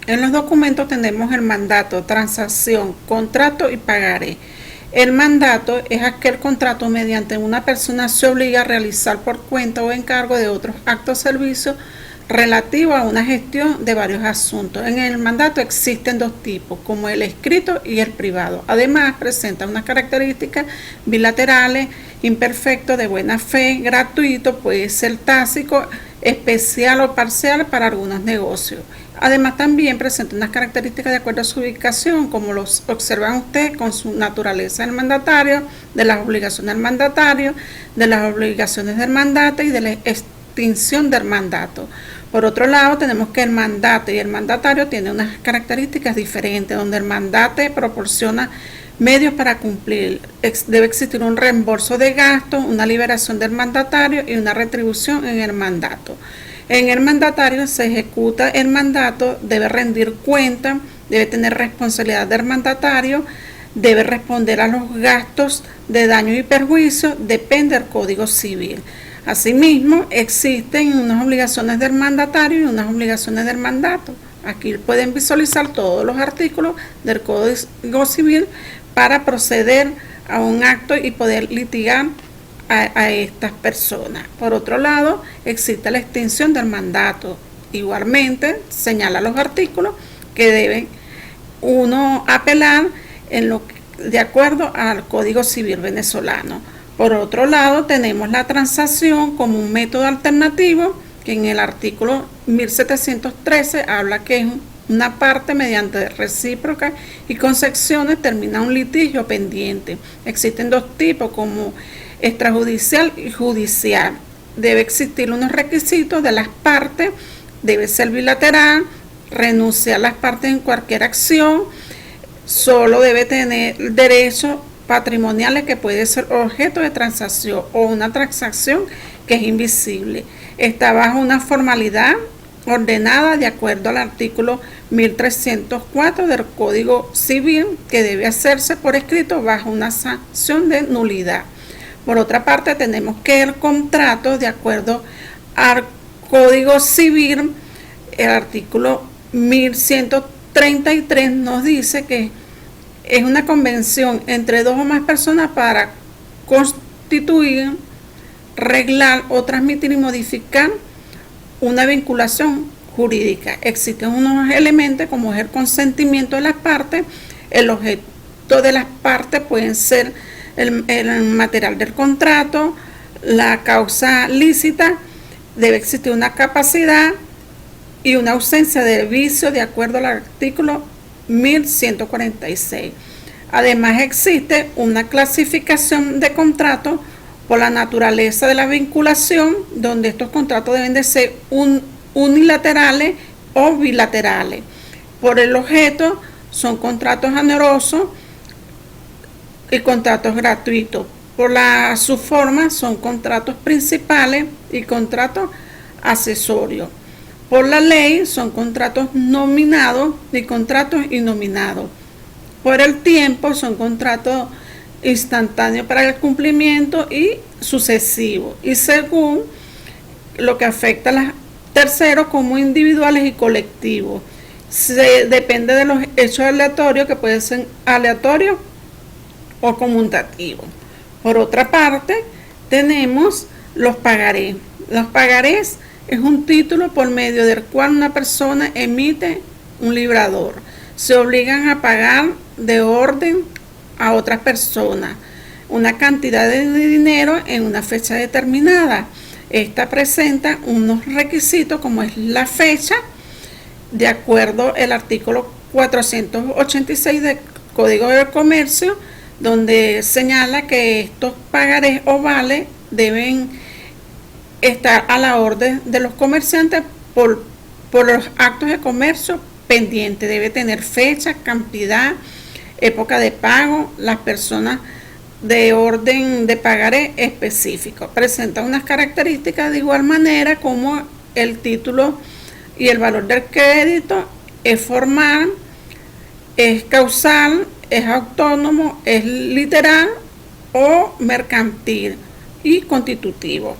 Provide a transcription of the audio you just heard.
En los documentos tenemos el mandato, transacción, contrato y pagaré. El mandato es aquel contrato mediante una persona se obliga a realizar por cuenta o encargo de otros actos o servicios relativo a una gestión de varios asuntos. En el mandato existen dos tipos, como el escrito y el privado. Además, presenta unas características bilaterales, imperfecto, de buena fe, gratuito, puede ser tácito, especial o parcial para algunos negocios. Además, también presenta unas características de acuerdo a su ubicación, como los observan ustedes con su naturaleza del mandatario, de las obligaciones del mandatario, de las obligaciones del mandato y de la extinción del mandato. Por otro lado, tenemos que el mandato y el mandatario tienen unas características diferentes, donde el mandato proporciona medios para cumplir. Debe existir un reembolso de gastos, una liberación del mandatario y una retribución en el mandato. En el mandatario se ejecuta el mandato, debe rendir cuenta, debe tener responsabilidad del mandatario, debe responder a los gastos de daño y perjuicio, depende del Código Civil. Asimismo, existen unas obligaciones del mandatario y unas obligaciones del mandato. Aquí pueden visualizar todos los artículos del Código Civil para proceder a un acto y poder litigar a estas personas. Por otro lado, existe la extinción del mandato. Igualmente, señala los artículos que deben uno apelar de acuerdo al Código Civil venezolano. Por otro lado, tenemos la transacción como un método alternativo, que en el artículo 1713 habla que es una parte mediante recíproca y concesiones termina un litigio pendiente. Existen dos tipos, como extrajudicial y judicial. Debe existir unos requisitos de las partes, debe ser bilateral, renunciar las partes en cualquier acción, solo debe tener derechos patrimoniales que puede ser objeto de transacción o una transacción que es invisible. Está bajo una formalidad ordenada de acuerdo al artículo 1304 del Código Civil, que debe hacerse por escrito bajo una sanción de nulidad. Por otra parte, tenemos que el contrato, de acuerdo al Código Civil, el artículo 1133 nos dice que es una convención entre dos o más personas para constituir, reglar o transmitir y modificar una vinculación jurídica. Existen unos elementos como es el consentimiento de las partes. El objeto de las partes pueden ser el material del contrato, la causa lícita, debe existir una capacidad y una ausencia de vicio de acuerdo al artículo 1146. Además, existe una clasificación de contratos por la naturaleza de la vinculación, donde estos contratos deben de ser unilaterales o bilaterales. Por el objeto son contratos onerosos y contratos gratuitos. Por su forma son contratos principales y contratos accesorios. Por la ley son contratos nominados y contratos innominados. Por el tiempo son contratos instantáneos para el cumplimiento y sucesivos. Y según lo que afecta a los terceros como individuales y colectivos. Depende de los hechos aleatorios, que pueden ser aleatorios o conmutativos. Por otra parte, tenemos los pagarés. Los pagarés es un título por medio del cual una persona emite un librador. Se obligan a pagar de orden a otras personas una cantidad de dinero en una fecha determinada. Esta presenta unos requisitos como es la fecha, de acuerdo al artículo 486 del Código de Comercio, donde señala que estos pagarés o vales deben estar a la orden de los comerciantes por los actos de comercio pendientes. Debe tener fecha, cantidad, época de pago, las personas de orden de pagaré específico. Presenta unas características de igual manera como el título y el valor del crédito, es formal, es causal, es autónomo, es literal o mercantil y constitutivo.